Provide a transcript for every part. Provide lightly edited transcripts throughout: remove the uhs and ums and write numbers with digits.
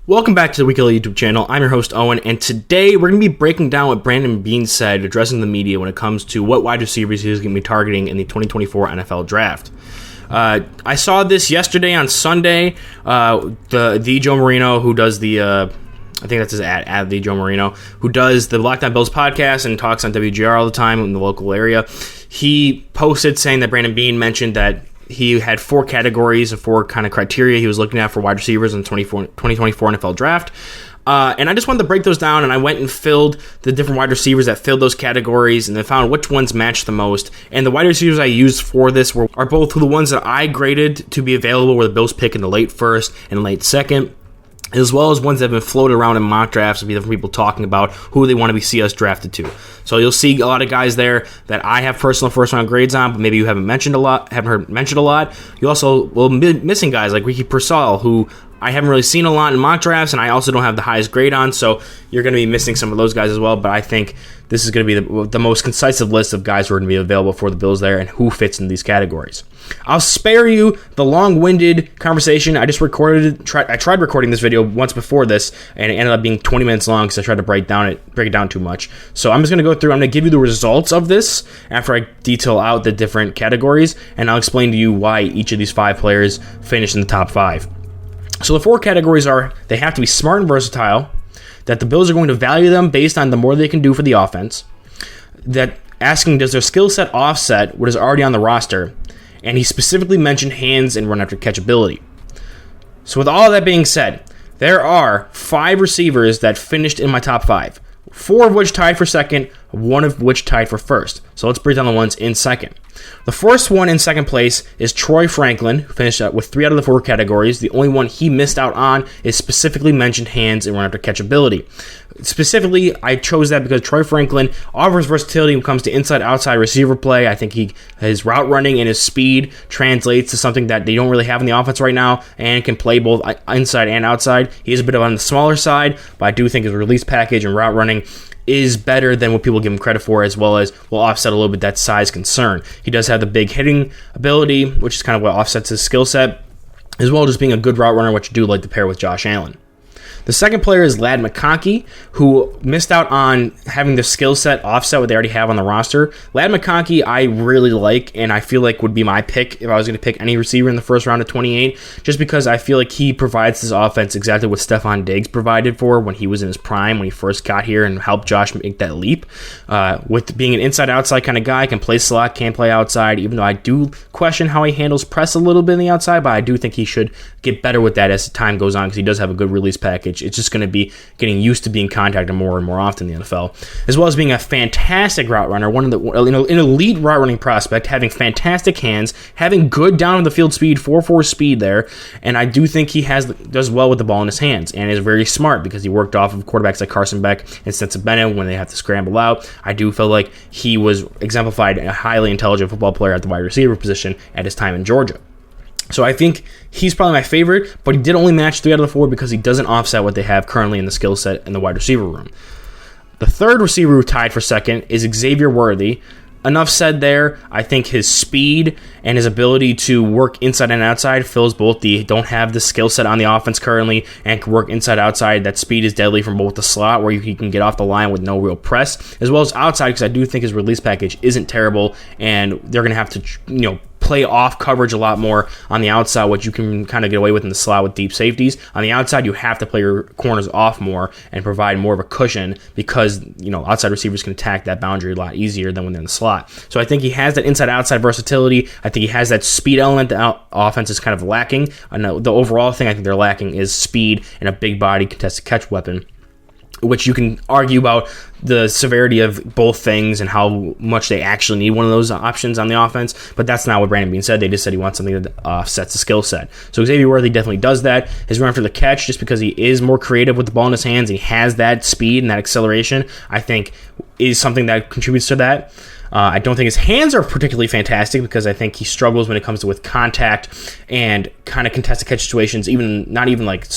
Welcome back to the Weekly YouTube channel. I'm your host, Owen, and today we're going to be breaking down what Brandon Beane said addressing the media when it comes to what wide receivers he's going to be targeting in the 2024 NFL Draft. I saw this yesterday on Sunday. The Joe Marino, who does the, I think that's his at the Joe Marino, who does the Locked On Bills podcast and talks on WGR all the time in the local area, he posted saying that Brandon Beane mentioned that he had four categories of four kind of criteria he was looking at for wide receivers in the 2024 NFL Draft. And I just wanted to break those down, and I went and filled the different wide receivers that filled those categories, and then found which ones matched the most. And the wide receivers I used for this are both the ones that I graded to be available where the Bills pick in the late first and late second, as well as ones that have been floated around in mock drafts of different people talking about who they want to see us drafted to. So you'll see a lot of guys there that I have personal first-round grades on, but maybe you haven't heard mentioned a lot. You also will be missing guys like Ricky Pearsall, who I haven't really seen a lot in mock drafts, and I also don't have the highest grade on, so you're going to be missing some of those guys as well, but I think this is going to be the most concise list of guys who are going to be available for the Bills there and who fits in these categories. I'll spare you the long-winded conversation. I just I tried recording this video once before this, and it ended up being 20 minutes long because I tried to break it down too much. So I'm just going to go through. I'm going to give you the results of this after I detail out the different categories, and I'll explain to you why each of these five players finished in the top five. So the four categories are: they have to be smart and versatile, that the Bills are going to value them based on the more they can do for the offense, that asking does their skill set offset what is already on the roster, and he specifically mentioned hands and run after catch ability. So with all that being said, there are five receivers that finished in my top five, four of which tied for second, one of which tied for first. So let's break down the ones in second. The first one in second place is Troy Franklin, who finished with 3 out of the 4 categories. The only one he missed out on is specifically mentioned hands and run after catch ability. Specifically, I chose that because Troy Franklin offers versatility when it comes to inside-outside receiver play. I think his route running and his speed translates to something that they don't really have in the offense right now and can play both inside and outside. He's a bit on the smaller side, but I do think his release package and route running is better than what people give him credit for, as well as will offset a little bit that size concern. He does have the big hitting ability, which is kind of what offsets his skill set, as well as just being a good route runner, which you do like to pair with Josh Allen. The second player is Ladd McConkey, who missed out on having the skill set offset what they already have on the roster. Ladd McConkey I really like, and I feel like would be my pick if I was going to pick any receiver in the first round of 28, just because I feel like he provides this offense exactly what Stephon Diggs provided for when he was in his prime, when he first got here and helped Josh make that leap. With being an inside-outside kind of guy, can play slot, can play outside, even though I do question how he handles press a little bit on the outside, but I do think he should get better with that as time goes on because he does have a good release package. It's just going to be getting used to being contacted more and more often in the NFL, as well as being a fantastic route runner, an elite route running prospect, having fantastic hands, having good down the field speed, 4.4 speed there, and I do think he does well with the ball in his hands and is very smart because he worked off of quarterbacks like Carson Beck and Stetson Bennett when they have to scramble out. I do feel like he was exemplified a highly intelligent football player at the wide receiver position at his time in Georgia. So I think he's probably my favorite, but he did only match 3 out of the 4 because he doesn't offset what they have currently in the skill set in the wide receiver room. The third receiver who tied for second is Xavier Worthy. Enough said there. I think his speed and his ability to work inside and outside fills both don't have the skill set on the offense currently and can work inside outside. That speed is deadly from both the slot where he can get off the line with no real press, as well as outside because I do think his release package isn't terrible and they're going to have to play off coverage a lot more on the outside, what you can kind of get away with in the slot with deep safeties. On the outside, you have to play your corners off more and provide more of a cushion because, outside receivers can attack that boundary a lot easier than when they're in the slot. So I think he has that inside-outside versatility. I think he has that speed element that offense is kind of lacking. The overall thing I think they're lacking is speed and a big body contested catch weapon, which you can argue about the severity of both things and how much they actually need one of those options on the offense, but that's not what Brandon Beane said. They just said he wants something that offsets the skill set. So Xavier Worthy definitely does that. His run after the catch, just because he is more creative with the ball in his hands, he has that speed and that acceleration, I think is something that contributes to that. I don't think his hands are particularly fantastic because I think he struggles when it comes to with contact and kind of contested catch situations, not even like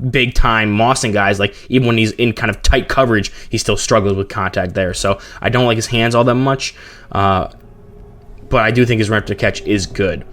big time mossing guys, like even when he's in kind of tight coverage, he still struggles with contact there. So I don't like his hands all that much, but I do think his run after the catch is good.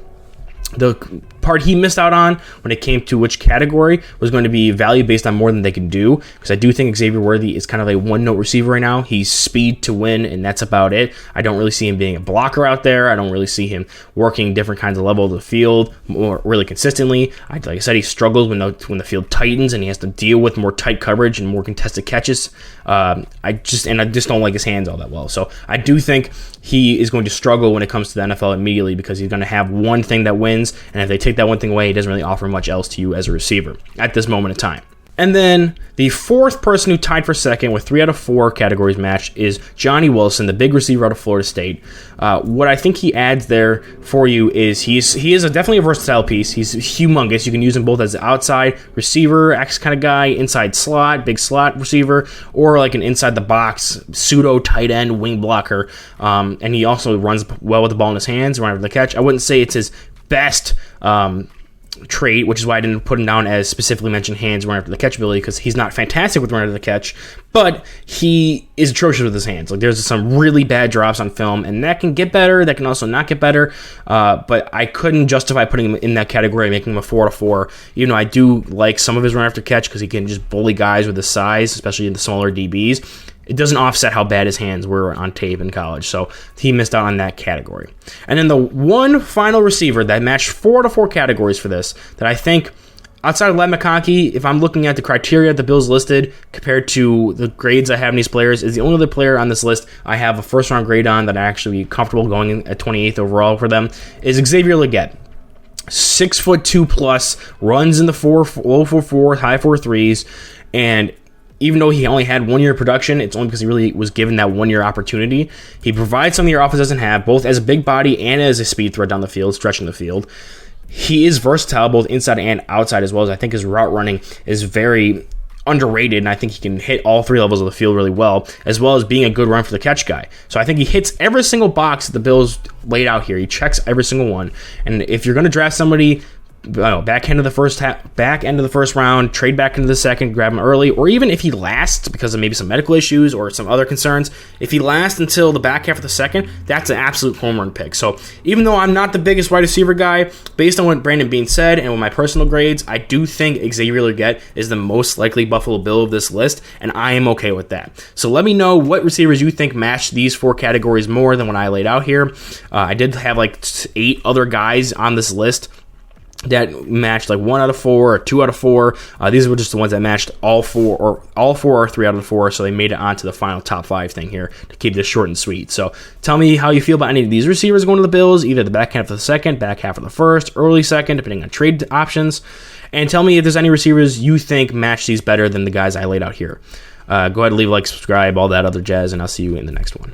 The part he missed out on when it came to which category was going to be value based on more than they can do, because I do think Xavier Worthy is kind of a one-note receiver right now. He's speed to win, and that's about it. I don't really see him being a blocker out there. I don't really see him working different kinds of levels of the field more really consistently. Like I said, he struggles when the field tightens and he has to deal with more tight coverage and more contested catches. I just don't like his hands all that well. So I do think he is going to struggle when it comes to the NFL immediately, because he's going to have one thing that wins, and if they take that one thing away, he doesn't really offer much else to you as a receiver at this moment in time. And then the fourth person who tied for second with 3 out of 4 categories matched is Johnny Wilson, the big receiver out of Florida State. What I think he adds there for you is he is definitely a versatile piece. He's humongous. You can use him both as an outside receiver, X kind of guy, inside slot, big slot receiver, or like an inside the box pseudo tight end wing blocker. And he also runs well with the ball in his hands, running after the catch. I wouldn't say it's his best trait, which is why I didn't put him down as specifically mentioned hands, run after the catch ability, because he's not fantastic with run after the catch, but he is atrocious with his hands. Like, there's some really bad drops on film, and that can get better, that can also not get better, but I couldn't justify putting him in that category, making him a 4 out of 4, even though I do like some of his run after catch, because he can just bully guys with his size, especially in the smaller DBs. It doesn't offset how bad his hands were on tape in college, so he missed out on that category. And then the one final receiver that matched 4 out of 4 categories for this, that I think, outside of Ladd McConkey, if I'm looking at the criteria the Bills listed compared to the grades I have in these players, is the only other player on this list I have a first-round grade on that I actually be comfortable going at 28th overall for them, is Xavier Legette. 6'2" plus, runs in the low 4.4s, high 4.3s, and even though he only had 1 year of production, it's only because he really was given that 1 year opportunity. He provides something your offense doesn't have, both as a big body and as a speed threat down the field, stretching the field. He is versatile both inside and outside, as well as I think his route running is very underrated, and I think he can hit all 3 levels of the field really well, as well as being a good run for the catch guy. So I think he hits every single box that the Bills laid out here. He checks every single one. And if you're going to draft somebody back end of the first round, trade back into the second, grab him early, or even if he lasts because of maybe some medical issues or some other concerns, if he lasts until the back half of the second, that's an absolute home run pick. So even though I'm not the biggest wide receiver guy, based on what Brandon Beane said and with my personal grades, I do think Xavier Legette is the most likely Buffalo Bill of this list, and I am okay with that. So let me know what receivers you think match these 4 categories more than what I laid out here. I did have like 8 other guys on this list that matched like 1 out of 4 or 2 out of 4. These were just the ones that matched all 4 or 3 out of 4, so they made it onto the final top 5 thing here to keep this short and sweet. So tell me how you feel about any of these receivers going to the Bills, either the back half of the second, back half of the first, early second, depending on trade options. And tell me if there's any receivers you think match these better than the guys I laid out here. Go ahead and leave a like, subscribe, all that other jazz, and I'll see you in the next one.